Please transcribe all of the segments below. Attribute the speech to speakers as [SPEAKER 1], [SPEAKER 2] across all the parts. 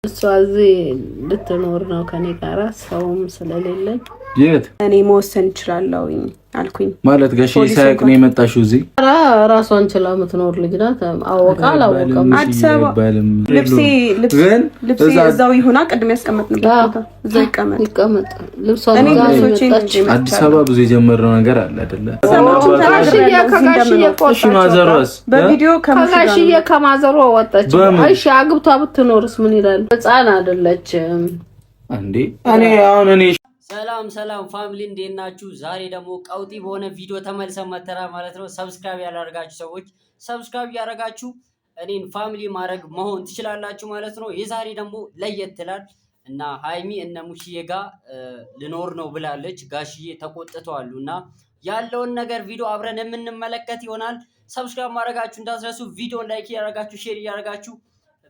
[SPEAKER 1] እሷዚ ልትኖር ነው ከኔ ጋር ሰውም ስለሌለኝ
[SPEAKER 2] የት
[SPEAKER 1] እኔ መወሰን እችላለሁ አልኩኝ።
[SPEAKER 2] ማለት ጋሽ ሳይቅ ነው የመጣሽው እዚህ?
[SPEAKER 1] ራሷን ችላ የምትኖር ልጅ ናት። አወቃ አላወቀም
[SPEAKER 2] አዲስ አበባ
[SPEAKER 1] ልብሴ እዛው ይሁና ቅድም ያስቀመጥንበት ቦታ እዛው ይቀመጥ። ልብሷን
[SPEAKER 2] አዲስ አበባ ብዙ የጀመረው ነገር አለ አይደለ?
[SPEAKER 1] በቪዲዮ ከማዘሯ ወጣች። እሺ አግብቷ ብትኖርስ ምን ይላል? ህፃን አይደለችም
[SPEAKER 2] እንዴ? እኔ
[SPEAKER 3] ሰላም ፋሚሊ እንዴት ናችሁ? ዛሬ ደግሞ ቀውጢ በሆነ ቪዲዮ ተመልሰን መተናል ማለት ነው። ሰብስክራይብ ያላደረጋችሁ ሰዎች ሰብስክራይብ ያደረጋችሁ እኔን ፋሚሊ መሆን ትችላላችሁ ማለት ነው። የዛሬ ደግሞ ለየት ይላል እና ሃይሚ እነ ሙሽዬ ጋር ልኖር ነው ብላለች። ጋሽዬ ተቆጥተዋል እና ያለውን ነገር ቪዲዮ አብረን የምንመለከት ይሆናል። ሰብስክራይብ ማድረጋችሁ እንዳትረሱ፣ ቪዲዮ ላይክ ያደረጋችሁ ሼር ያደረጋችሁ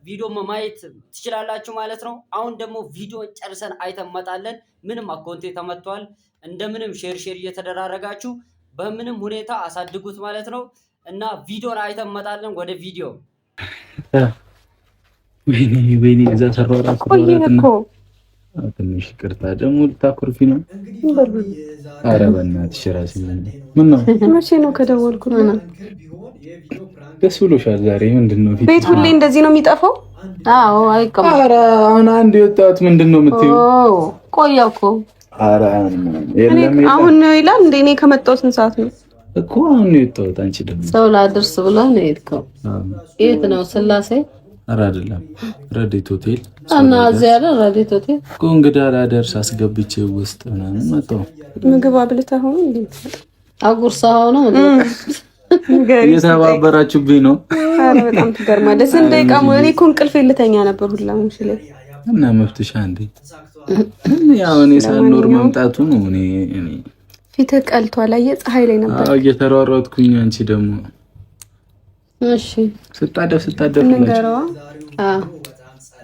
[SPEAKER 3] ቪዲዮ ማየት ትችላላችሁ ማለት ነው። አሁን ደግሞ ቪዲዮ ጨርሰን አይተን መጣለን። ምንም አኮንቴ ተመቷል። እንደምንም ሼር እየተደራረጋችሁ በምንም ሁኔታ አሳድጉት ማለት ነው እና ቪዲዮን አይተን መጣለን። ወደ ቪዲዮ
[SPEAKER 2] ወይኔ እዛ ሰራራ ትንሽ ቅርታ ደግሞ ልታኮርፊ ነው። ኧረ በእናትሽ እራሴ ምን ነው
[SPEAKER 1] መቼ ነው ከደወልኩ ነው?
[SPEAKER 2] ደስ ብሎሻል ዛሬ? ምንድነው ፊት
[SPEAKER 1] ቤት ሁሌ እንደዚህ ነው የሚጠፋው? አዎ አይቀም።
[SPEAKER 2] ኧረ አሁን አንድ የወጣሁት ምንድነው የምትይው?
[SPEAKER 1] ቆየሁ እኮ።
[SPEAKER 2] ኧረ የለም
[SPEAKER 1] አሁን ነው ይላል እንደ እኔ ከመጣሁ ስንት ሰዓት ነው
[SPEAKER 2] እኮ አሁን ነው የወጣሁት። አንቺ ደግሞ
[SPEAKER 1] ሰው ላድርስ ብለህ ነው የሄድከው? የት ነው ስላሴ?
[SPEAKER 2] ኧረ አይደለም ረዲት ሆቴል
[SPEAKER 1] እና እዚያ አይደል ረዲት ሆቴል
[SPEAKER 2] እኮ እንግዳ ላደርስ አስገብቼ ውስጥ ምናምን መጣሁ።
[SPEAKER 1] ምግብ አብልተህ ሆኖ እንዴት አጉርሰህ ሆኖ
[SPEAKER 2] እየተባበራችሁብኝ ነው።
[SPEAKER 1] ኧረ በጣም ትገርማለህ። ስንት ደቂቃ እኔ እኮ እንቅልፍ ልተኛ ነበር ሁላ ሙሽሌ
[SPEAKER 2] እና መፍትሻ እንዴ ያው እኔ ሳልኖር መምጣቱ ነው። እኔ
[SPEAKER 1] ፊትህ ቀልቷል። አየህ ፀሐይ ላይ ነበር
[SPEAKER 2] እየተሯሯጥኩኝ። አንቺ ደግሞ
[SPEAKER 1] እሺ
[SPEAKER 2] ስታደፍ
[SPEAKER 1] ነገረዋ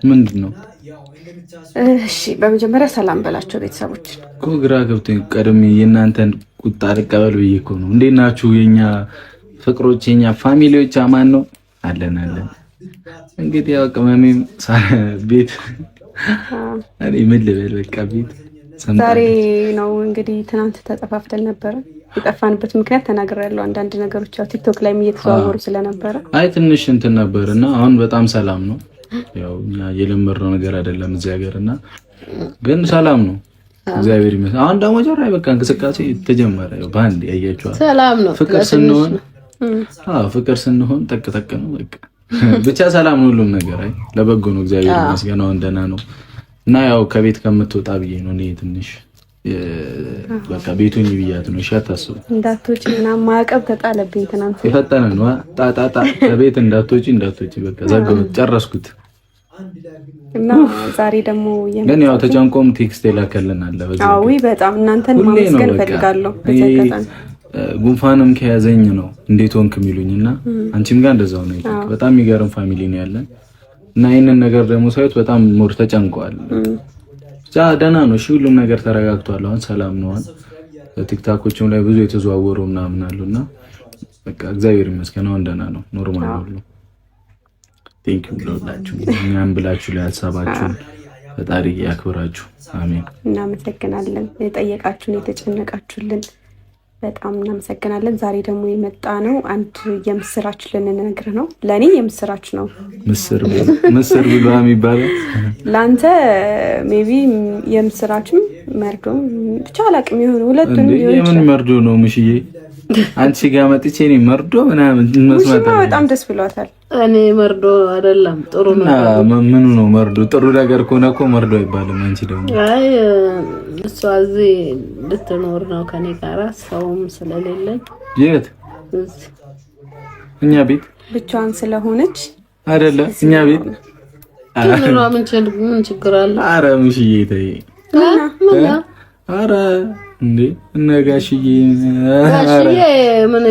[SPEAKER 2] ምንድነው?
[SPEAKER 1] እሺ በመጀመሪያ ሰላም በላቸው ቤተሰቦች።
[SPEAKER 2] እኮ ግራ ገብቶኝ ቀድሜ የእናንተን ቁጣ ልቀበል ብዬ እኮ ነው። እንዴት ናችሁ የኛ ፍቅሮች፣ የኛ ፋሚሊዎች? አማን ነው አለን። እንግዲህ ያው ቅመሜም ቤት እኔ ምን ልበል በቃ ቤት
[SPEAKER 1] ዛሬ ነው እንግዲህ። ትናንት ተጠፋፍተን ነበረ። የጠፋንበት ምክንያት ተናግሬያለሁ። አንዳንድ ነገሮች ያው ቲክቶክ ላይም እየተዘዋወሩ ስለነበረ
[SPEAKER 2] ትንሽ እንትን ነበርና አሁን በጣም ሰላም ነው። ያው እኛ የለመድነው ነገር አይደለም እዚህ ሀገርና ግን ሰላም ነው እግዚአብሔር ይመስገን። አሁን ደግሞ ጀራ በቃ እንቅስቃሴ ተጀመረ። ያው ባንድ ያያችኋል።
[SPEAKER 1] ሰላም ነው።
[SPEAKER 2] ፍቅር ስንሆን ጠቅጠቅ ነው በቃ ብቻ ሰላም ነው ሁሉም ነገር። ለበጎ ነው እግዚአብሔር ይመስገን። አሁን ደህና ነው እና ያው ከቤት ከምትወጣ ብዬ ነው እኔ ትንሽ በቃ ቤቱን ይብያት ነው። እሺ አታስቡ
[SPEAKER 1] እንዳትወጪ ምናምን ማዕቀብ ተጣለብኝ ትናንት።
[SPEAKER 2] የፈጠነ ነው ጣጣ ከቤት እንዳትወጪ በቃ ዘጋው ጨረስኩት።
[SPEAKER 1] እና ዛሬ ደግሞ
[SPEAKER 2] ግን ያው ተጨንቆም ቴክስት የላከልን አለ በዛ።
[SPEAKER 1] አዎ በጣም እናንተን ማመስገን ፈልጋለሁ። በተከታታይ
[SPEAKER 2] ጉንፋንም ከያዘኝ ነው እንዴት ሆንክ የሚሉኝና አንቺም ጋር እንደዛው ነው። በጣም የሚገርም ፋሚሊ ነው ያለን እና ይሄንን ነገር ደግሞ ሳይት በጣም ሞር ተጨንቀዋል። ደህና ነው እሺ፣ ሁሉም ነገር ተረጋግቷል። አሁን ሰላም ነው። ቲክታኮችም ላይ ብዙ የተዘዋወሩ ምናምን አሉና በቃ እግዚአብሔር ይመስገን አሁን ደህና ነው፣ ኖርማል ነው። ቴንክ ዩ ብላችሁ እኛም ብላችሁ ለሀሳባችሁ ፈጣሪ ያክብራችሁ። አሜን።
[SPEAKER 1] እናመሰግናለን። የጠየቃችሁን የተጨነቃችሁልን በጣም እናመሰግናለን። ዛሬ ደግሞ የመጣ ነው አንድ የምስራች ልንነግርህ ነው። ለኔ የምስራች ነው።
[SPEAKER 2] ምስር ብሎ የሚባለው
[SPEAKER 1] ላንተ ሜቢ የምስራችም መርዶም ብቻ አላቅም ይሁን ሁለቱንም ይሁን።
[SPEAKER 2] የምን መርዶ ነው ሙሽዬ? አንቺ ጋር መጥቼ እኔ መርዶ ምናምን መስማት
[SPEAKER 1] በጣም ደስ ብሏታል። እኔ መርዶ አይደለም ጥሩ ነው።
[SPEAKER 2] ምኑ ነው መርዶ? ጥሩ ነገር ከሆነ እኮ መርዶ አይባልም። አንቺ ደግሞ
[SPEAKER 1] እሷ እዚህ ልትኖር ነው ከኔ ጋር ሰውም ስለሌለኝ።
[SPEAKER 2] የት? እኛ ቤት
[SPEAKER 1] ብቻዋን ስለሆነች
[SPEAKER 2] አይደለ? እኛ ቤት
[SPEAKER 1] ምን ችግር አለ?
[SPEAKER 2] ኧረ ሙሽዬ ተይ። ኧረ እንዴ እነጋሽዬ
[SPEAKER 1] ምን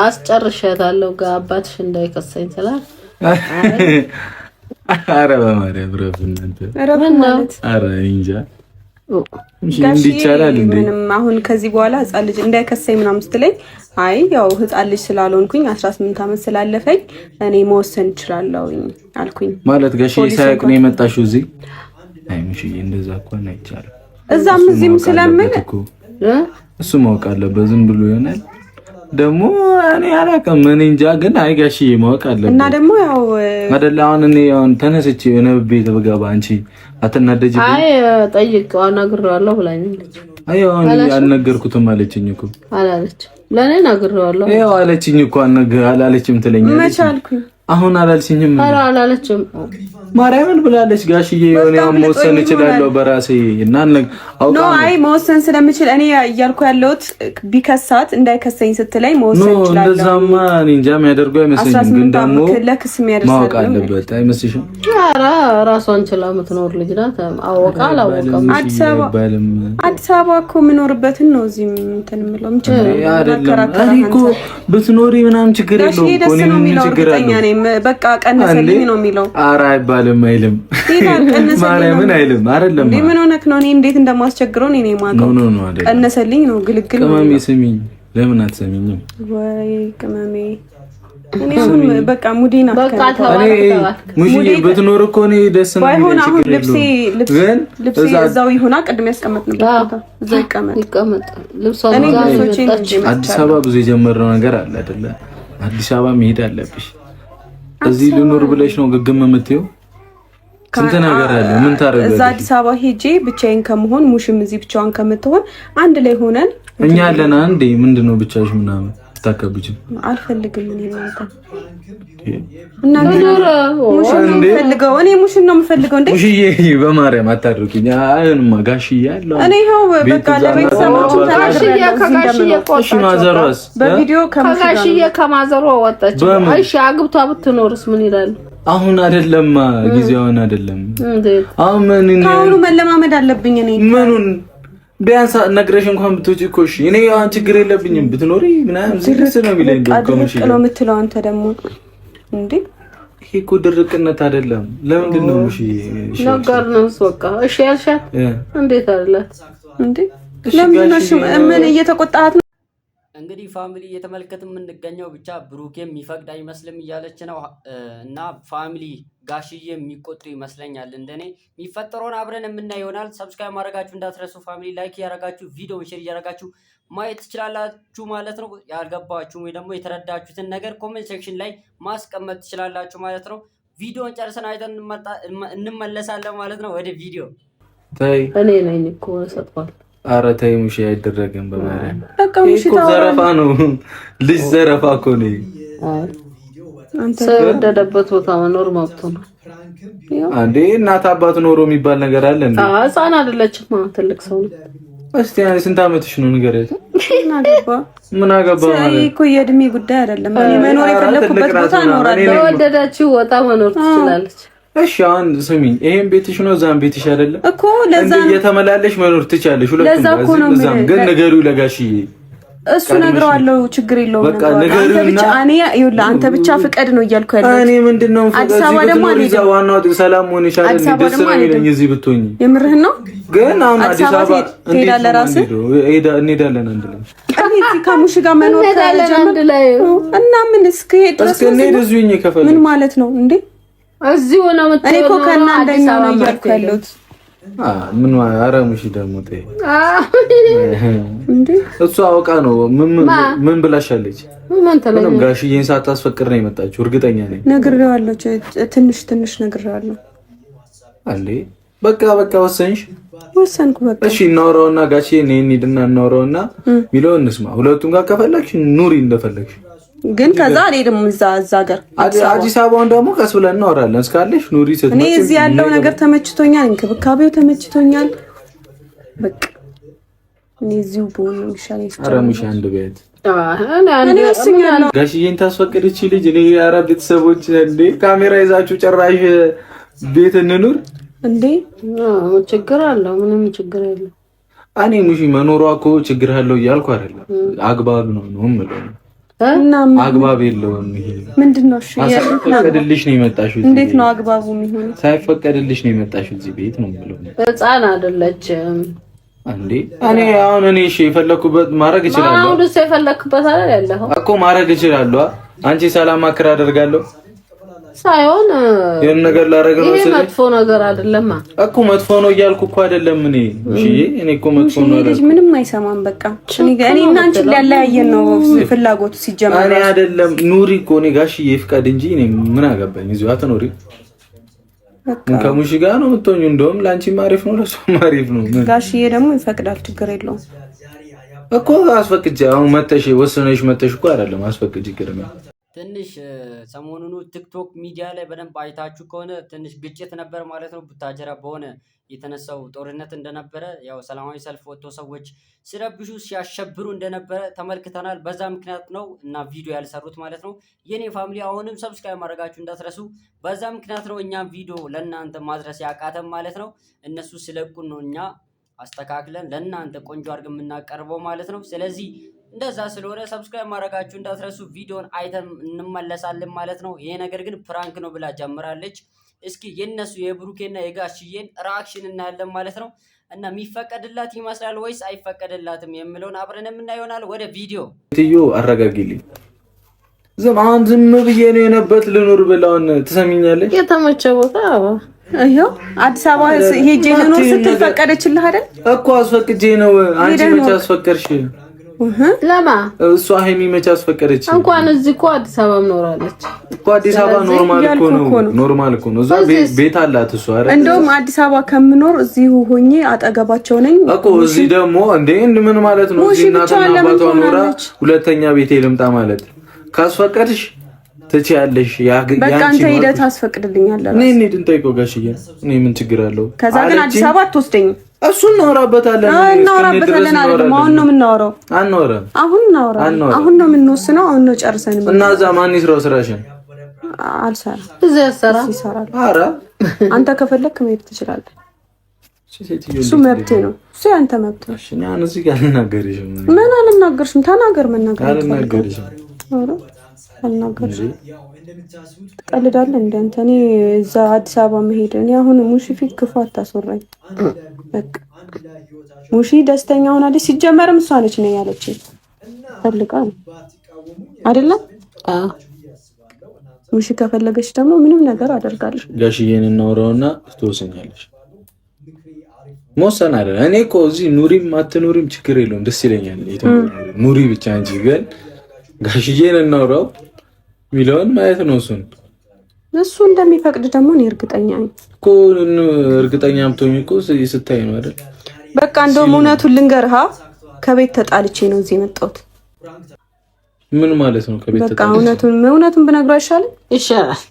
[SPEAKER 1] አስጨርሻታለሁ አባትሽ እንዳይከሰኝ ስላል።
[SPEAKER 2] ኧረ በማርያም ረፍ እናንተ። ኧረ እንጃ እንዲቻላል እንዴ?
[SPEAKER 1] ምንም አሁን ከዚህ በኋላ ህፃን ልጅ እንዳይከሰኝ ምናምን ስትለኝ አይ ያው ህፃን ልጅ ስላልሆንኩኝ 18 ዓመት ስላለፈኝ እኔ መወሰን እችላለሁ አልኩኝ።
[SPEAKER 2] ማለት ጋሽ ሳያውቅ ነው የመጣሽው እዚህ? አይ ምሽዬ እንደዛ እንኳን አይቻልም።
[SPEAKER 1] እዛም እዚህም ስለምን
[SPEAKER 2] እሱ ማወቅ አለበት። ዝም ብሎ ይሆናል ደግሞ እኔ አላውቅም። እኔ እንጃ ግን አይ ጋሽዬ ማወቅ አለበት። እና
[SPEAKER 1] ደግሞ ያው
[SPEAKER 2] አይደለ አሁን እኔ አሁን ተነስቼ የሆነ ቤት ብገባ አንቺ አትናደጂ?
[SPEAKER 4] አይ ጠይቀው አናግሬዋለሁ ብላኛለች።
[SPEAKER 2] አይ አሁን አልነገርኩትም አለችኝ እኮ አላለች።
[SPEAKER 4] ለኔ ናግሬዋለሁ
[SPEAKER 2] ያው አለችኝ እኮ አላለችም ትለኛለች።
[SPEAKER 1] መች አልኩኝ?
[SPEAKER 2] አሁን አላልሽኝም?
[SPEAKER 4] ኧረ አላለችም።
[SPEAKER 2] ማርያምን ብላለች ጋሽዬ የሆነ መወሰን እችላለሁ በራሴ እና አውቃ ነው።
[SPEAKER 1] አይ መወሰን ስለምችል እኔ እያልኩ ያለሁት ቢከሳት እንዳይከሰኝ ስትለኝ መወሰን እችላለሁ።
[SPEAKER 2] እንደዛማ እኔ እንጃ የሚያደርገው አይመስለኝም። ግን ደግሞ ማወቅ አለበት አይመስልሽም?
[SPEAKER 4] ኧረ ራሷን ችላ የምትኖር ልጅ ናት። አወቃ አላወቀም።
[SPEAKER 1] አዲስ አበባ እኮ የምኖርበትን ነው እዚህ እንትን የምለው
[SPEAKER 2] እኔ እኮ ብትኖሪ ምናምን ችግር የለውም እኮ እኔ ምን ችግር አለው?
[SPEAKER 1] በቃ ቀነሰልኝ ነው የሚለው።
[SPEAKER 2] ኧረ አይባልም አይልም ማርያምን አይልም አይደለም።
[SPEAKER 1] ምን ሆነክ ነው? እኔ እንዴት እንደማስቸግረው እኔ የማውቀው። ቀነሰልኝ ነው ግልግል።
[SPEAKER 2] ቅመሜ ስሚኝ፣ ለምን አትሰሚኝም?
[SPEAKER 1] ወይ ቅመሜ እኔ አሁን በቃ ሙዲና
[SPEAKER 4] በቃ
[SPEAKER 2] ሙሽዬ ብትኖር እኮ እኔ ደስ ነው
[SPEAKER 1] ባይሆን አሁን ልብሴ እዛው ይሁና። ቅድም ያስቀመጥንበት ቦታ እዛው ይቀመጥ።
[SPEAKER 2] አዲስ አበባ ብዙ የጀመረው ነገር አለ አይደለ? አዲስ አበባ መሄድ አለብሽ። እዚህ ልኖር ብለሽ ነው ግግም የምትይው? ስንት ነገር አለ። ምን ታረጋለሽ? እዛ
[SPEAKER 1] አዲስ አበባ ሄጄ ብቻዬን ከመሆን ሙሽም እዚህ ብቻዋን ከምትሆን አንድ ላይ ሆነን
[SPEAKER 2] እኛ አለና እንዴ ምንድነው ብቻሽ ምናምን ታከብጂ?
[SPEAKER 1] አልፈልግም እኔ እናንተ ሙሽን ነው የምፈልገው። እኔ ሙሽን ነው የምፈልገው። እንዴ
[SPEAKER 2] ሙሽዬ በማርያም አታድርቂኝ። አይሆንማ ጋሽዬ ያለው
[SPEAKER 1] እኔ ይኸው በቃ ለቤተሰቦች
[SPEAKER 4] ጋሽዬ ከጋሽዬ ቆጣች።
[SPEAKER 2] ማዘሯስ
[SPEAKER 1] በቪዲዮ
[SPEAKER 4] ከጋሽዬ ከማዘሯ ወጣች። እሺ አግብቷ ብትኖርስ ምን ይላሉ?
[SPEAKER 2] አሁን አይደለማ ጊዜውን አይደለም።
[SPEAKER 1] አሁን መለማመድ አለብኝ እኔ ምኑን
[SPEAKER 2] ቢያንስ ነግረሽ እንኳን ብትወጪ እኮ እሺ። እኔ ያን ችግር የለብኝም ብትኖሪ ምናምን ዝርስ ነው የሚለኝ።
[SPEAKER 1] ኮሚሽን ነው የምትለው አንተ ደግሞ እንዴ?
[SPEAKER 2] ይሄ እኮ ድርቅነት አይደለም። ለምንድን ነው እሺ
[SPEAKER 4] ነገር ነው በቃ እሺ ያልሻት እንዴት አላት እንዴ?
[SPEAKER 1] ለምን ነው ምን እየተቆጣት ነው?
[SPEAKER 3] እንግዲህ ፋሚሊ እየተመለከትን የምንገኘው ብቻ ብሩኬም የሚፈቅድ አይመስልም እያለች ነው። እና ፋሚሊ ጋሽዬ የሚቆጡ ይመስለኛል። እንደኔ የሚፈጠረውን አብረን የምናይ ይሆናል። ሰብስክራይብ ማድረጋችሁ እንዳትረሱ ፋሚሊ። ላይክ እያደረጋችሁ ቪዲዮውን ሼር እያደረጋችሁ ማየት ትችላላችሁ ማለት ነው። ያልገባችሁ ወይ ደግሞ የተረዳችሁትን ነገር ኮሜንት ሴክሽን ላይ ማስቀመጥ ትችላላችሁ ማለት ነው። ቪዲዮውን ጨርሰን አይተን እንመለሳለን ማለት ነው። ወደ ቪዲዮ
[SPEAKER 4] እኔ ነኝ እኮ ሰጥቷል።
[SPEAKER 2] ኧረ ተይ ሙሽ አይደረግም። በማርያም እኮ ዘረፋ ነው። ልጅ ዘረፋ እኮ ነው።
[SPEAKER 4] ሰው ወደደበት ቦታ መኖር መብቱ ነው።
[SPEAKER 2] አንዴ እናት አባት ኖሮ የሚባል ነገር አለ እንዴ?
[SPEAKER 4] ህፃን አይደለችም፣ ትልቅ ሰው ነው።
[SPEAKER 2] እስቲ ስንት አመትሽ ነው ንገሪያት። ምን አገባ
[SPEAKER 1] ማለት እኮ የእድሜ ጉዳይ አይደለም። እኔ መኖር የፈለኩበት ቦታ እኖራለሁ።
[SPEAKER 4] ወደዳችሁ ወጣ መኖር ትችላለች።
[SPEAKER 2] እሺ አሁን ስሚኝ፣ ይሄን ቤትሽ ነው እዛም ቤትሽ አይደለም
[SPEAKER 1] እኮ ለዛ
[SPEAKER 2] እንዴ እየተመላለሽ መኖር ትቻለሽ። ሁለቱም እዛም ግን ንገሪው ለጋሽዬ።
[SPEAKER 1] እሱ ነግረዋለሁ፣ ችግር የለውም። በቃ ንገሪውና እኔ ይኸውልህ አንተ ብቻ ፍቀድ ነው እያልኩ ያለው።
[SPEAKER 2] እኔ ምንድነው ፍቀድ? እዚህ ብትኖሪ እዛ ዋናው ሰላም ሆነሽ አይደል? ደስ ነው የሚለኝ እዚህ ብትሆኚ።
[SPEAKER 1] የምርህን ነው?
[SPEAKER 2] ግን አሁን አዲስ አበባ
[SPEAKER 1] ትሄዳለህ ራስህ?
[SPEAKER 2] እንሄዳለን አንድ ላይ።
[SPEAKER 1] እኔ ከሙሽ ጋር መኖር አንድ ላይ እና ምን እስከሄድ ድረስ
[SPEAKER 2] እስከሄድ እዚሁ ነኝ ከፈለግሽ።
[SPEAKER 1] ምን ማለት ነው እንዴ?
[SPEAKER 4] እዚሁ ነው የምትሄደው።
[SPEAKER 1] እኔ እኮ ከእናንተኛ ነው እያልኩ ያለሁት።
[SPEAKER 2] ምን ኧረ ሙሽ ደግሞ ተይ እንዴ! እሱ አውቃ ነው። ምን ብላሻለች? ምንም ጋሽዬን ሳታስፈቅድ ነው የመጣችው። እርግጠኛ ነኝ።
[SPEAKER 1] ነግሬዋለሁ፣ ትንሽ ነግሬዋለሁ።
[SPEAKER 2] አለ በቃ ወሰንሽ?
[SPEAKER 1] ወሰንኩ በቃ።
[SPEAKER 2] እሺ እናወራውና ጋሽዬ ነይ እንሂድና እናወራውና ሚለውን እንስማ። ሁለቱም ጋር ከፈለግሽ ኑሪ እንደፈለግሽ።
[SPEAKER 1] ግን ከዛ አልሄድም እዛ ሀገር
[SPEAKER 2] አዲስ አበባውን ደግሞ ቀስ ብለን እናወራለን። እስካለሽ ኑሪ ስትመጪ።
[SPEAKER 1] እኔ እዚህ ያለው ነገር ተመችቶኛል፣ እንክብካቤው ተመችቶኛል። በቃ እኔ እዚሁ ብሆን ነው የሚሻለኝ።
[SPEAKER 2] ኧረ ሙሽ አንድ ቤት ጋሽዬን ታስፈቅድች ልጅ። እኔ ኧረ ቤተሰቦች እንዴ ካሜራ ይዛችሁ ጨራሽ ቤት እንኑር እንዴ?
[SPEAKER 4] ችግር አለው? ምንም ችግር የለም።
[SPEAKER 2] እኔ ሙሽ መኖሯ እኮ ችግር አለው እያልኩ አይደለም። አግባብ ነው የምለው
[SPEAKER 1] እና
[SPEAKER 2] አግባብ የለውም። ይሄ
[SPEAKER 1] ምንድነው? እሺ
[SPEAKER 2] ሳይፈቀድልሽ ነው የመጣሽው።
[SPEAKER 1] እንዴት ነው አግባቡ የሚሆነው?
[SPEAKER 2] ሳይፈቀድልሽ ነው የመጣሽው እዚህ ቤት ነው የምለው።
[SPEAKER 4] ህፃን አይደለችም።
[SPEAKER 2] እንዴ እኔ አሁን እኔ እሺ የፈለኩበት ማድረግ እችላለሁ።
[SPEAKER 4] አሁን እሱ የፈለክበት አይደል ያለው
[SPEAKER 2] እኮ ማድረግ እችላለሁ። አንቺ ሰላም ማክራ አደርጋለሁ
[SPEAKER 4] ሳይሆን
[SPEAKER 2] ይሄን ነገር ላደርግ ነው።
[SPEAKER 4] ይሄ መጥፎ ነገር አይደለም
[SPEAKER 2] እኮ መጥፎ ነው እያልኩ እኮ አይደለም። እኔ እኮ መጥፎ ነው አይደለም።
[SPEAKER 1] ምንም አይሰማም። በቃ እኔ እና አንቺ ሊያለያየን ነው ፍላጎቱ ሲጀመር።
[SPEAKER 2] እኔ አይደለም ኑሪ እኮ እኔ ጋሽዬ ይፍቀድ እንጂ እኔ ምን አገባኝ? እዚሁ አትኖሪ ከሙሽ ጋር ነው የምትሆኚው። እንደውም ለአንቺም አሪፍ ነው ለእሱም አሪፍ ነው።
[SPEAKER 1] ጋሽዬ ደግሞ ይፈቅዳል፣ ችግር የለውም
[SPEAKER 2] እኮ አስፈቅጄ አሁን መተሽ ወሰነሽ መተሽ እኮ አይደለም አስፈቅጄ ግርማ
[SPEAKER 3] ትንሽ ሰሞኑን ቲክቶክ ሚዲያ ላይ በደንብ አይታችሁ ከሆነ ትንሽ ግጭት ነበር ማለት ነው። ቡታጀራ በሆነ የተነሳው ጦርነት እንደነበረ ያው ሰላማዊ ሰልፍ ወጥቶ ሰዎች ሲረብሹ ሲያሸብሩ እንደነበረ ተመልክተናል። በዛ ምክንያት ነው እና ቪዲዮ ያልሰሩት ማለት ነው። የኔ ፋሚሊ አሁንም ሰብስክራይብ ማድረጋችሁ እንዳትረሱ። በዛ ምክንያት ነው እኛም ቪዲዮ ለእናንተ ማድረስ ያቃተም ማለት ነው። እነሱ ሲለቁን ነው እኛ አስተካክለን ለእናንተ ቆንጆ አድርገን የምናቀርበው ማለት ነው። ስለዚህ እንደዛ ስለሆነ ሰብስክራይብ ማድረጋችሁ እንዳትረሱ። ቪዲዮን አይተን እንመለሳለን ማለት ነው። ይሄ ነገር ግን ፕራንክ ነው ብላ ጀምራለች። እስኪ የነሱ የብሩኬና የጋሽዬን ሪአክሽን እናያለን ማለት ነው። እና የሚፈቀድላት ይመስላል ወይስ አይፈቀድላትም የሚለውን አብረን የምናየው ይሆናል። ወደ ቪዲዮ
[SPEAKER 2] ትዮ አረጋግልኝ። ዝም ብዬ ነው የነበት ልኑር ብላውን ትሰሚኛለሽ?
[SPEAKER 4] የተመቸ ቦታ
[SPEAKER 1] አይዮ አዲስ አበባ ሄጄ ልኑር ስትል ፈቀደችልህ አይደል?
[SPEAKER 2] እኮ አስፈቅጄ ነው። አንቺ መቼ አስፈቀድሽ?
[SPEAKER 4] ለማ
[SPEAKER 2] እሷ ሀይሚ መቼ አስፈቀደች?
[SPEAKER 4] እንኳን እዚህ እኮ አዲስ አበባ ኖራለች
[SPEAKER 2] እኮ። አዲስ አበባ ኖርማል እኮ ነው። እዛ ቤት አላት እሷ አይደል?
[SPEAKER 1] እንደውም አዲስ አበባ ከምኖር እዚሁ ሆኜ አጠገባቸው ነኝ እኮ።
[SPEAKER 2] እዚህ ደግሞ ምን ማለት ነው? እዚህ እናትና አባቷ ኖራ ሁለተኛ ቤቴ ልምጣ ማለት ካስፈቀድሽ ትችያለሽ።
[SPEAKER 1] በቃ አንተ ሂደት አስፈቅድልኛለህ።
[SPEAKER 2] እኔ እንጠይቀው ጋሽዬ። እኔ ምን ችግር አለው?
[SPEAKER 1] ከዛ ግን አዲስ አበባ አትወስደኝም።
[SPEAKER 2] እሱን እናወራበታለን
[SPEAKER 1] አይደለም አሁን ነው የምናወራው። አሁን ነው የምንወስነው። አሁን ነው ጨርሰን
[SPEAKER 2] እና እዛ ማን ይስራው ስራሽን?
[SPEAKER 1] አልሰራም።
[SPEAKER 4] እዛ
[SPEAKER 1] ይሰራል።
[SPEAKER 2] ኧረ
[SPEAKER 1] አንተ ከፈለክ መሄድ ትችላለህ። እሱ መብቴ ነው። እሱ ያንተ መብት ነው።
[SPEAKER 2] እሺ እኔ እዚህ ጋር አልናገርሽም።
[SPEAKER 1] ምን አልናገርሽም? ተናገር። መናገር
[SPEAKER 2] አልናገርሽም።
[SPEAKER 1] አልናገርሽም። ትቀልዳለህ እንደ አንተ። እኔ እዛ አዲስ አበባ መሄድ እኔ አሁን ሙሺ ፊት ክፉ አታስወራኝ። በቃ ሙሺ ደስተኛ ሆናለች። ሲጀመርም እሷ ነች ነው ያለችኝ። ፈልጋ ነው አይደለም? ሙሺ ከፈለገች ደግሞ ምንም ነገር አደርጋለሁ።
[SPEAKER 2] ጋሽዬን እናወራውና ትወሰኛለሽ። መወሰን አይደል? እኔ እኮ እዚህ ኑሪም አትኑሪም ችግር የለውም፣ ደስ ይለኛል። ኑሪ ብቻ እንጂ ግን ጋሽዬን እናወራው ሚሊዮን ማየት ነው።
[SPEAKER 1] እሱ እንደሚፈቅድ ደግሞ እኔ እርግጠኛ ነኝ
[SPEAKER 2] እኮ። እርግጠኛ ምትሆኝ እኮ ስታይ ነው አይደል?
[SPEAKER 1] በቃ እንደውም እውነቱን ልንገርህ፣ ከቤት ተጣልቼ ነው እዚህ የመጣሁት።
[SPEAKER 2] ምን ማለት ነው ከቤት ተጣልቼ?
[SPEAKER 1] በቃ እውነቱን ብነግረው አይሻልም?
[SPEAKER 4] ይሻላል።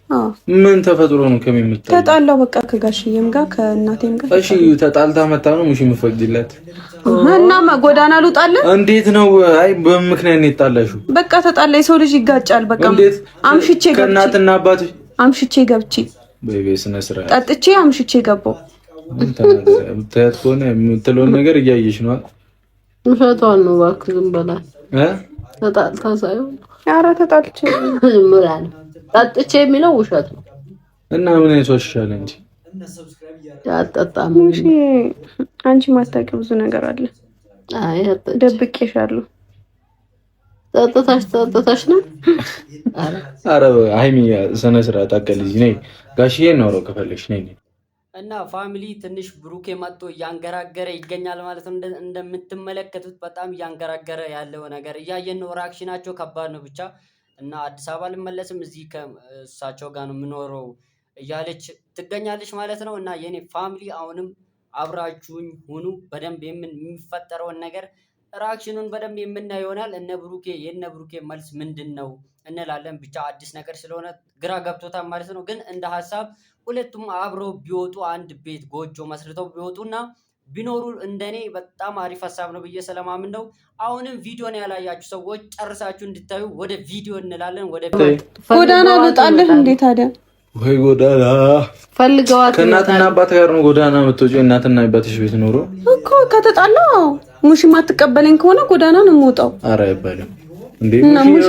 [SPEAKER 2] ምን ተፈጥሮ ነው ከሚመጣው?
[SPEAKER 1] ተጣላው በቃ ከጋሽዬም ጋር ከእናቴም ጋር።
[SPEAKER 2] እሺ ተጣልታ መጣ ነው ሙሽ የምፈቅድላት
[SPEAKER 1] እና ጎዳና ልውጣለን?
[SPEAKER 2] እንዴት ነው? አይ በምክንያት ነው የጣላሽው?
[SPEAKER 1] በቃ ተጣላ። የሰው ልጅ ይጋጫል። በቃ አምሽቼ ገብቼ
[SPEAKER 2] ከእናትና አባትሽ
[SPEAKER 1] አምሽቼ ገብቼ
[SPEAKER 2] በቤስነ ስራ
[SPEAKER 1] ጠጥቼ አምሽቼ ገባው።
[SPEAKER 2] እንትን ሆነ የምትለውን ነገር እያየሽ ነው።
[SPEAKER 4] ውሸቷን ነው እባክህ፣ ዝም በላት። ተጣልታ ሳይሆን
[SPEAKER 1] ኧረ ተጣልቼ
[SPEAKER 4] ምራን ጠጥቼ የሚለው ውሸት ነው።
[SPEAKER 2] እና ምን ያስወሻል እንጂ
[SPEAKER 4] አጠጣም።
[SPEAKER 1] እሺ አንቺ ማታውቂው ብዙ ነገር አለ።
[SPEAKER 4] አይ
[SPEAKER 1] ደብቄሻለሁ።
[SPEAKER 4] ጠጥታሽ ነው።
[SPEAKER 2] ኧረ ሃይሚ ስነ ስርዓት አቀልጂ ነኝ። ጋሽዬ ነው ከፈለግሽ ነኝ።
[SPEAKER 3] እና ፋሚሊ ትንሽ ብሩኬ መጥቶ እያንገራገረ ይገኛል ማለት ነው። እንደምትመለከቱት በጣም እያንገራገረ ያለው ነገር እያየን ነው። ሪአክሽናቸው ከባድ ነው ብቻ። እና አዲስ አበባ ልመለስም እዚህ ከእሳቸው ጋር ነው የምኖረው እያለች ትገኛለች ማለት ነው። እና የኔ ፋሚሊ አሁንም አብራችሁኝ ሁኑ። በደንብ የሚፈጠረውን ነገር ሪአክሽኑን በደንብ የምናየው ይሆናል። የነ ብሩኬ መልስ ምንድን ነው እንላለን። ብቻ አዲስ ነገር ስለሆነ ግራ ገብቶታል ማለት ነው። ግን እንደ ሀሳብ ሁለቱም አብረው ቢወጡ አንድ ቤት ጎጆ መስርተው ቢወጡና ቢኖሩ እንደኔ በጣም አሪፍ ሀሳብ ነው ብዬ ስለማምን ነው። አሁንም ቪዲዮን ያላያችሁ ሰዎች ጨርሳችሁ እንድታዩ ወደ ቪዲዮ እንላለን። ወደ
[SPEAKER 1] ጎዳና ልጣለህ እንዴ ታዲያ?
[SPEAKER 2] ወይ ጎዳና
[SPEAKER 4] ፈልገዋት
[SPEAKER 2] ከእናትና አባት ጋር ነው ጎዳና የምትወጪው? እናትና አባትሽ ቤት ኖሮ
[SPEAKER 1] እኮ ከተጣላው ሙሽ የማትቀበለኝ ከሆነ ጎዳና ነው የምወጣው።
[SPEAKER 2] ኧረ አይባልም እንዴ
[SPEAKER 1] ሙሽ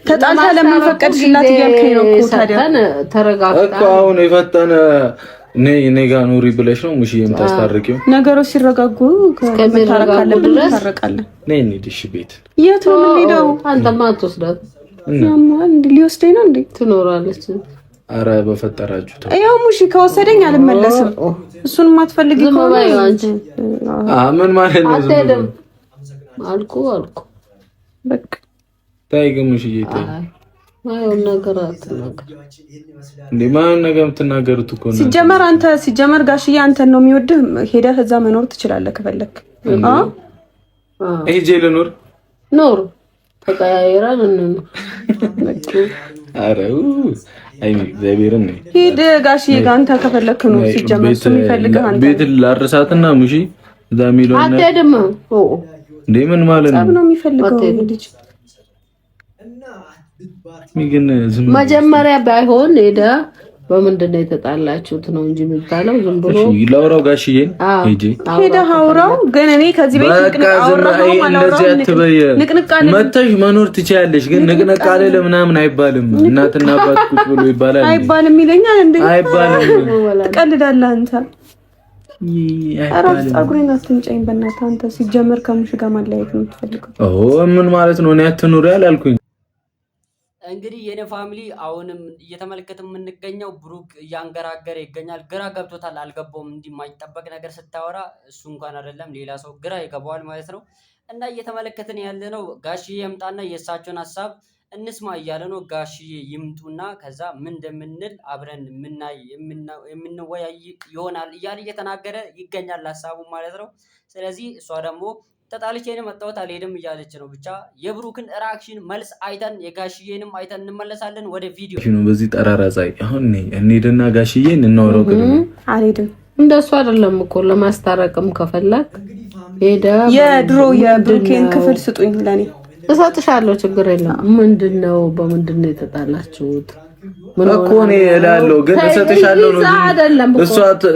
[SPEAKER 1] ተጣልታ ለምን ፈቀድሽላት እያልከኝ ነው እኮ ታዲያ?
[SPEAKER 4] ተረጋግታ
[SPEAKER 2] እኮ አሁን የፈጠነ እኔ ጋር ኑሪ ብለሽ ነው ሙሽ የምታስታርቂው?
[SPEAKER 1] ነገሮች ሲረጋጉ ታረቃለን።
[SPEAKER 2] ነይ እንሂድ። እሺ ቤት
[SPEAKER 1] የት ነው የምንሄደው?
[SPEAKER 4] አንተማ አትወስዳት።
[SPEAKER 1] ሊወስደኝ ነው እንዴ?
[SPEAKER 4] ትኖራለች።
[SPEAKER 2] አረ በፈጠራችሁ ተው።
[SPEAKER 1] ያው ሙሽ ከወሰደኝ አልመለስም። እሱን ማትፈልጊ ከሆነ
[SPEAKER 2] ምን ማለት ነው?
[SPEAKER 4] አትሄድም አልኩ
[SPEAKER 1] በቃ
[SPEAKER 2] ታይ ግን ሙሽዬ ታይ
[SPEAKER 4] ማየውን ነገር አትናገር
[SPEAKER 2] እንዴ! ማየውን ነገር የምትናገሩት እኮ ነው።
[SPEAKER 1] ሲጀመር ጋሽዬ አንተን ነው የሚወድህ። ሄደህ እዛ መኖር ትችላለህ ከፈለክ።
[SPEAKER 2] ሄጄ ልኖር
[SPEAKER 4] ኖር ተቀያይራን እንኑ።
[SPEAKER 2] አረው አይ እግዚአብሔርን ነው።
[SPEAKER 1] ሂድ ጋሽዬ ጋር አንተ ከፈለክ ነው። ሲጀመር እሱ የሚፈልግህ አንተ ቤት
[SPEAKER 2] ላርሳትና ሙሺ እዛ የሚለው ነው።
[SPEAKER 4] አትሄድም
[SPEAKER 2] እንዴ? ምን ማለት ነው?
[SPEAKER 1] ነው የሚፈልገው ልጅ
[SPEAKER 2] ግን
[SPEAKER 4] መጀመሪያ ባይሆን ሄዳ በምንድን ነው የተጣላችሁት ነው እንጂ የሚባለው ዝም ብሎ
[SPEAKER 2] ላውራው ጋሽዬን
[SPEAKER 1] ሄዳ አውራው። ግን እኔ ከዚህ ቤት
[SPEAKER 2] መተሽ መኖር ትችያለሽ፣ ግን ንቅንቅ አለ ለምናምን አይባልም። እናትና አባት ቁጭ ብሎ ይባላል
[SPEAKER 1] አይባልም ይለኛል እንዴ?
[SPEAKER 2] አይባልም።
[SPEAKER 1] ትቀልዳለህ አንተ። አራስ ጸጉሬን አትንጨኝ በእናትህ አንተ። ሲጀመር ከሙሽ ጋር ማለያየት ነው የምትፈልገው?
[SPEAKER 2] ምን ማለት ነው? እኔ አትኑሪ አላልኩኝ።
[SPEAKER 3] እንግዲህ የኔ ፋሚሊ አሁንም እየተመለከትን የምንገኘው ብሩክ እያንገራገረ ይገኛል። ግራ ገብቶታል፣ አልገባውም። እንዲህ የማይጠበቅ ነገር ስታወራ እሱ እንኳን አይደለም ሌላ ሰው ግራ ይገባዋል ማለት ነው። እና እየተመለከትን ያለ ነው ጋሽዬ ይምጣና የእሳቸውን ሀሳብ እንስማ እያለ ነው። ጋሽዬ ይምጡና ከዛ ምን እንደምንል አብረን የምንወያይ ይሆናል እያለ እየተናገረ ይገኛል ሀሳቡ ማለት ነው። ስለዚህ እሷ ደግሞ ተጣልቼ ነው መጣሁት አልሄድም እያለች ነው። ብቻ የብሩክን ሪአክሽን መልስ አይተን የጋሽዬንም አይተን እንመለሳለን ወደ ቪዲዮ
[SPEAKER 2] ነው። በዚህ ጠራራ ፀሐይ አሁን እንሂድና ጋሽዬን እናወራው።
[SPEAKER 1] አልሄድም
[SPEAKER 4] እንደሱ አይደለም እኮ ለማስታረቅም ከፈለክ ሄዳ
[SPEAKER 1] የድሮ የብሩኬን ክፍል ስጡኝ ለኔ
[SPEAKER 4] እሰጥሻለሁ፣ ችግር የለም። ምንድነው በምንድነው የተጣላችሁት?
[SPEAKER 2] እኮ እኔ እላለሁ ግን እሰጥሻለሁ ነው።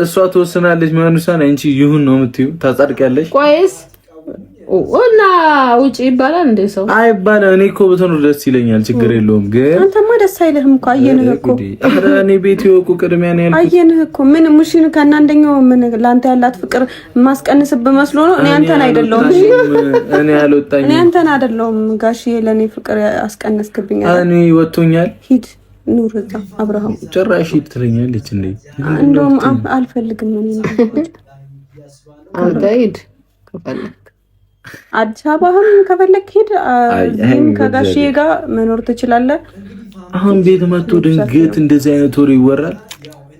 [SPEAKER 2] እሷ ትወስናለች። ማንሳን አንቺ ይሁን ነው የምትይው። ታጸድቂያለሽ።
[SPEAKER 4] ቆይስ እና ውጪ ይባላል እንዴ? ሰው
[SPEAKER 2] አይባልም። እኔ እኮ ብትኖር ደስ ይለኛል፣ ችግር የለውም። ግን
[SPEAKER 1] አንተማ ደስ አይልህም እኮ አየንህ እኮ።
[SPEAKER 2] አረ እኔ ቤት ይወቁ ቅድሚያ ነው ያልኩት።
[SPEAKER 1] አየንህ እኮ ምን ሙሽን ከናንደኛው ምን ላንተ ያላት ፍቅር ማስቀንስብህ መስሎ ነው። እኔ አንተን አይደለሁም።
[SPEAKER 2] እኔ አልወጣኝም።
[SPEAKER 1] እኔ አንተን አይደለሁም። ጋሽዬ ለኔ ፍቅር አስቀነስክብኝ።
[SPEAKER 2] እኔ ወጥቶኛል።
[SPEAKER 1] ሂድ ኑር እዛ አብርሃም።
[SPEAKER 2] ጭራሽ ሂድ ትለኛለች እንዴ?
[SPEAKER 1] እንደውም አልፈልግም።
[SPEAKER 4] አንተ ሂድ ከፈለክ
[SPEAKER 1] አዲስ አበባም ከፈለክ ሄድ። እዚህም ከጋሽዬ ጋር መኖር ትችላለህ።
[SPEAKER 2] አሁን ቤት መጥቶ ድንገት እንደዚህ አይነት ወሬ ይወራል።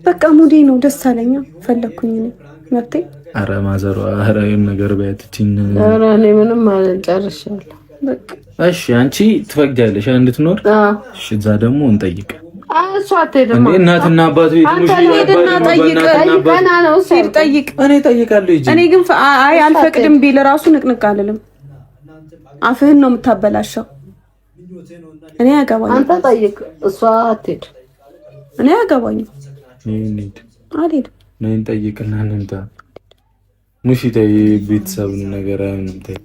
[SPEAKER 1] በቃ ሙዴ ነው፣ ደስ አለኝ፣ ፈለኩኝ ነው መብቴ።
[SPEAKER 2] አረ ማዘሯ አረ ነገር ባያትቺኝ።
[SPEAKER 4] አረ እኔ ምንም አልጨርሻለሁ።
[SPEAKER 1] በቃ
[SPEAKER 2] እሺ አንቺ ትፈቅጃለሽ እንድትኖር? እሺ እዛ ደግሞ እንጠይቅ።
[SPEAKER 4] እሷ አትሄድም።
[SPEAKER 2] እናትና አባት ቤት ሙሽ
[SPEAKER 1] ሄድና ጠይቅ። ገና ነው ሄድ ጠይቅ።
[SPEAKER 2] እኔ እጠይቃለሁ።
[SPEAKER 1] እኔ ግን አይ አልፈቅድም ቢል ራሱ ንቅንቅ አልልም። አፍህን ነው የምታበላሸው። እኔ አያገባኝም።
[SPEAKER 4] አንተ ጠይቅ። እሷ አትሄድ።
[SPEAKER 1] እኔ አያገባኝም። አልሄድም።
[SPEAKER 2] ነኝ ጠይቅና እንምጣ። ሙሽ ተይ፣ ቤተሰብን ነገር አይሆንም። ተይ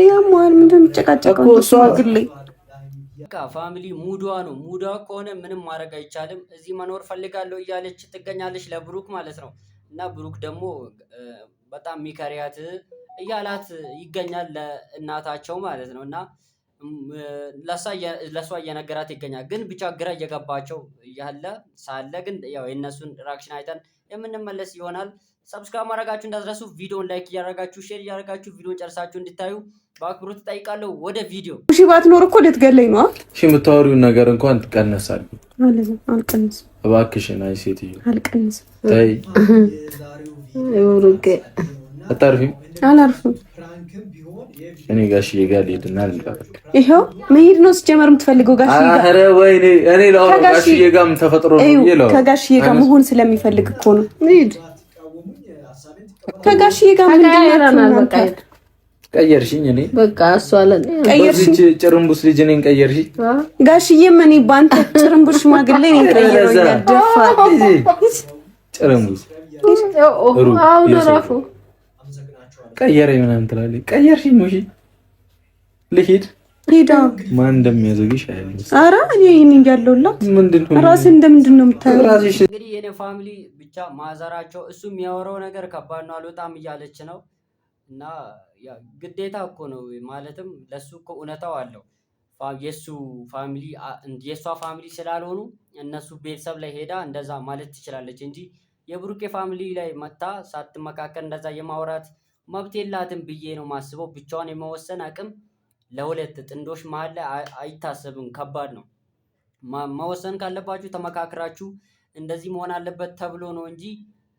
[SPEAKER 1] ያሟል። ምንድን ነው የምትጨቃጨቀው? እሷ ግሌ
[SPEAKER 3] በቃ ፋሚሊ ሙዷ ነው። ሙዷ ከሆነ ምንም ማድረግ አይቻልም። እዚህ መኖር ፈልጋለሁ እያለች ትገኛለች ለብሩክ ማለት ነው። እና ብሩክ ደግሞ በጣም ሚከሪያት እያላት ይገኛል ለእናታቸው ማለት ነው። እና ለሷ እየነገራት ይገኛል። ግን ብቻ ግራ እየገባቸው ያለ ሳለ ግን ያው የእነሱን ሪአክሽን አይተን የምንመለስ ይሆናል። ሰብስክራይብ ማድረጋችሁ እንዳትረሱ። ቪዲዮን ላይክ እያደረጋችሁ ሼር እያደረጋችሁ ቪዲዮን ጨርሳችሁ እንድታዩ በአክብሮት እጠይቃለሁ። ወደ ቪዲዮ
[SPEAKER 1] እሺ። ባትኖር እኮ ልትገለኝ ነው።
[SPEAKER 2] እሺ የምታወሪውን ነገር እንኳን ትቀነሳለህ።
[SPEAKER 1] አልቀንስም።
[SPEAKER 2] እባክሽን። አይ ሴትዮ
[SPEAKER 1] አልቀንስም።
[SPEAKER 2] ተይ
[SPEAKER 4] ይወርቄ
[SPEAKER 2] አታርፊም?
[SPEAKER 1] አላርፍም።
[SPEAKER 2] እኔ ጋሽዬ ጋር ልሄድና ልንቀበል።
[SPEAKER 1] ይሄው መሄድ ነው ሲጀመር የምትፈልገው ጋሽዬ ጋር።
[SPEAKER 2] አረ ወይኔ እኔ ጋሽዬ ጋር ምን ተፈጥሮ ነው ይለው?
[SPEAKER 1] ከጋሽዬ ጋር መሆን ስለሚፈልግ እኮ ነው። ሂድ ከጋሽዬ ጋር ምን
[SPEAKER 4] በቃ
[SPEAKER 2] ቀየርሽኝ። እኔ
[SPEAKER 4] በቃ እሷ አለን
[SPEAKER 2] ቀየርሽኝ። ጭርምቡስ ልጅ ነኝ ቀየርሽኝ።
[SPEAKER 1] ጋሽዬ ምን ባንተ ጭርምቡስ ሽማግሌ ነኝ ቀየረኝ። ደፋ
[SPEAKER 2] ጭርምቡስ
[SPEAKER 4] አሁን ራፉ
[SPEAKER 2] ቀየረኝ ምናምን ትላለች። ቀየርሽኝ። ሙሺ ልሂድ
[SPEAKER 1] ሄዳ
[SPEAKER 2] ማን እንደሚያዘግሽ አይደለም።
[SPEAKER 1] ኧረ እኔ ይሄን እያለሁላ
[SPEAKER 2] ምንድነው
[SPEAKER 1] ራስህ እንደምንድን ነው የምታየው?
[SPEAKER 2] ራስሽ
[SPEAKER 3] እንግዲህ የኔ ፋሚሊ ብቻ ማዘራቸው እሱ የሚያወራው ነገር ከባድ ነው፣ አልወጣም እያለች ነው። እና ግዴታ እኮ ነው ማለትም ለሱ እኮ እውነታው አለው። የእሷ ፋሚሊ ስላልሆኑ እነሱ ቤተሰብ ላይ ሄዳ እንደዛ ማለት ትችላለች እንጂ የብሩኬ ፋሚሊ ላይ መታ ሳትመካከል እንደዛ የማውራት መብት የላትም ብዬ ነው ማስበው። ብቻዋን የመወሰን አቅም ለሁለት ጥንዶች መሀል ላይ አይታሰብም፣ ከባድ ነው። መወሰን ካለባችሁ ተመካክራችሁ እንደዚህ መሆን አለበት ተብሎ ነው እንጂ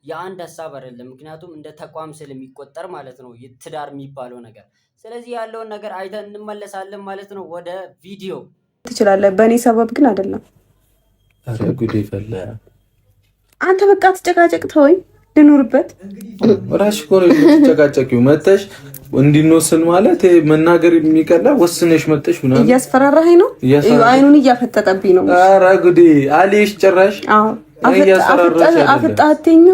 [SPEAKER 3] የአንድ ሀሳብ አይደለም። ምክንያቱም እንደ ተቋም ስለሚቆጠር ማለት ነው ትዳር የሚባለው ነገር። ስለዚህ ያለውን ነገር አይተን እንመለሳለን ማለት ነው። ወደ ቪዲዮ
[SPEAKER 1] ትችላለህ። በእኔ ሰበብ ግን አይደለም።
[SPEAKER 2] ኧረ ጉዴ ፈላ።
[SPEAKER 1] አንተ በቃ ትጨቃጨቅ፣ ተወኝ ልኑርበት።
[SPEAKER 2] ራስሽ እኮ ነው የምትጨቃጨቂው። መተሽ እንዲንወስን ማለት መናገር የሚቀላ ወስነሽ መተሽ ምናምን
[SPEAKER 1] እያስፈራራኸኝ ነው። አይኑን እያፈጠጠብኝ ነው።
[SPEAKER 2] ኧረ ጉዴ አለሽ ጭራሽ።
[SPEAKER 1] አዎ አፈጣኸኝ፣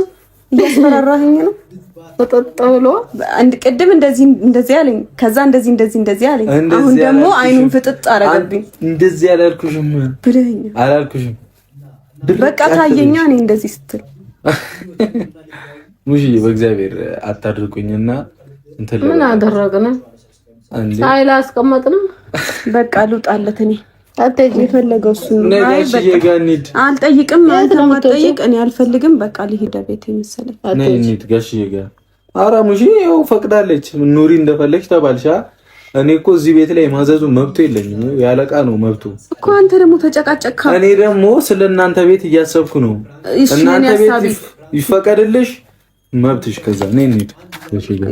[SPEAKER 1] እያስፈራራኸኝ ነው።
[SPEAKER 4] ተጠጣ ብሎ
[SPEAKER 1] ቅድም እንደዚህ አለኝ፣ ከዛ እንደዚህ አለኝ። አሁን ደግሞ አይኑን ፍጥጥ አረገብኝ።
[SPEAKER 2] እንደዚህ አላልኩሽም
[SPEAKER 1] ብለኸኛል።
[SPEAKER 2] አላልኩሽም።
[SPEAKER 1] በቃ ታየኛ እኔ እንደዚህ ስትል
[SPEAKER 2] ሙሽዬ በእግዚአብሔር አታድርቁኝና እንትን
[SPEAKER 4] ምን አደረግን? ሳይል አስቀመጥን።
[SPEAKER 1] በቃ ልውጣለት። እኔ
[SPEAKER 4] የፈለገው
[SPEAKER 1] እሱ ነው። አልጠይቅም፣ አንተም አትጠይቅ። እኔ አልፈልግም። በቃ ልሂድ ቤት መሰለኝ።
[SPEAKER 2] ነይ እንሂድ ጋሽዬ ጋር። ኧረ ሙሽዬ ያው ፈቅዳለች። ኑሪ እንደፈለግሽ ተባልሻ። እኔ እኮ እዚህ ቤት ላይ ማዘዙ መብቱ የለኝም። ያለቃ ነው መብቱ እኮ።
[SPEAKER 1] አንተ ደግሞ ተጨቃጨቅካ።
[SPEAKER 2] እኔ ደግሞ ስለ እናንተ ቤት እያሰብኩ ነው። እናንተ ቤት ይፈቀድልሽ መብትሽ። ከዛ እኔ እንሂድ።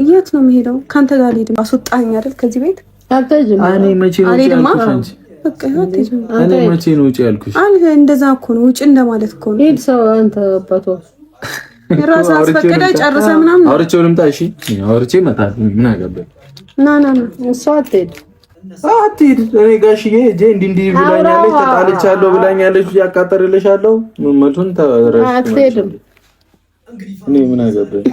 [SPEAKER 1] የት ነው የምሄደው? ካንተ ጋር ልሄድ። አስወጣኸኝ አይደል ከዚህ ቤት?
[SPEAKER 2] እኔ መቼ ነው ያልኩሽ? እኔ መቼ ነው ውጪ ያልኩሽ?
[SPEAKER 1] እንደዛ እኮ ነው፣ ውጪ እንደማለት እኮ ነው።
[SPEAKER 4] ሂድ ሰው አንተ አባቷ
[SPEAKER 1] ራስህ አስፈቅደህ ጨርሰህ ምናምን
[SPEAKER 2] አውርቼው ልምጣ። እሺ አውርቼ እመጣለሁ። ምን አገባኝ?
[SPEAKER 1] ና
[SPEAKER 4] እሷ አትሄድ።
[SPEAKER 2] እኔ ጋሽዬ እጄ እንዲህ ብላኛለች፣ ተጣልቻለሁ ብላኛለች። ያቃጠርልሻለሁ መመቱን ተረሽ
[SPEAKER 4] አትሄድም።
[SPEAKER 2] እኔ ምን አገባኝ?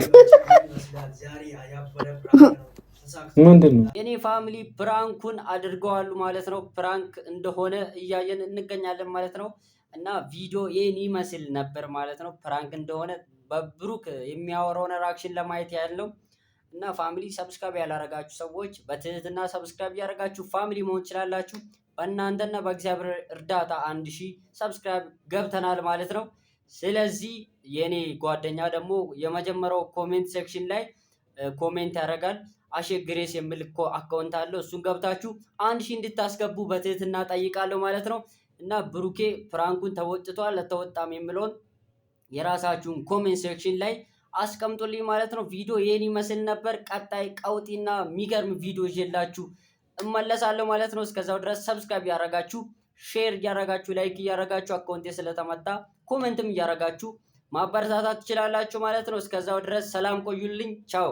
[SPEAKER 2] ምንድን ነው
[SPEAKER 3] የኔ ፋሚሊ ፕራንኩን አድርገዋሉ ማለት ነው። ፕራንክ እንደሆነ እያየን እንገኛለን ማለት ነው። እና ቪዲዮ ይህን ይመስል ነበር ማለት ነው። ፕራንክ እንደሆነ በብሩክ የሚያወራውን ሪአክሽን ለማየት ያለው እና ፋሚሊ ሰብስክራይብ ያላረጋችሁ ሰዎች በትህትና ሰብስክራይብ ያደረጋችሁ ፋሚሊ መሆን ትችላላችሁ። በእናንተና በእግዚአብሔር እርዳታ 1000 ሰብስክራይብ ገብተናል ማለት ነው። ስለዚህ የኔ ጓደኛ ደግሞ የመጀመሪያው ኮሜንት ሴክሽን ላይ ኮሜንት ያደርጋል። አሸግሬስ የሚል አካውንት አለው። እሱን ገብታችሁ 1000 እንድታስገቡ በትህትና ጠይቃለሁ ማለት ነው። እና ብሩኬ ፕራንኩን ተወጥቷል ለተወጣም የሚለውን የራሳችሁን ኮሜንት ሴክሽን ላይ አስቀምጡልኝ ማለት ነው። ቪዲዮ ይህን ይመስል ነበር። ቀጣይ ቀውጢና የሚገርም ቪዲዮ ይዤላችሁ እመለሳለሁ ማለት ነው። እስከዛው ድረስ ሰብስክራይብ እያረጋችሁ፣ ሼር እያረጋችሁ፣ ላይክ እያረጋችሁ አካውንቴ ስለተመታ ኮሜንትም እያረጋችሁ ማበረታታት ትችላላችሁ ማለት ነው። እስከዛው ድረስ ሰላም ቆዩልኝ። ቻው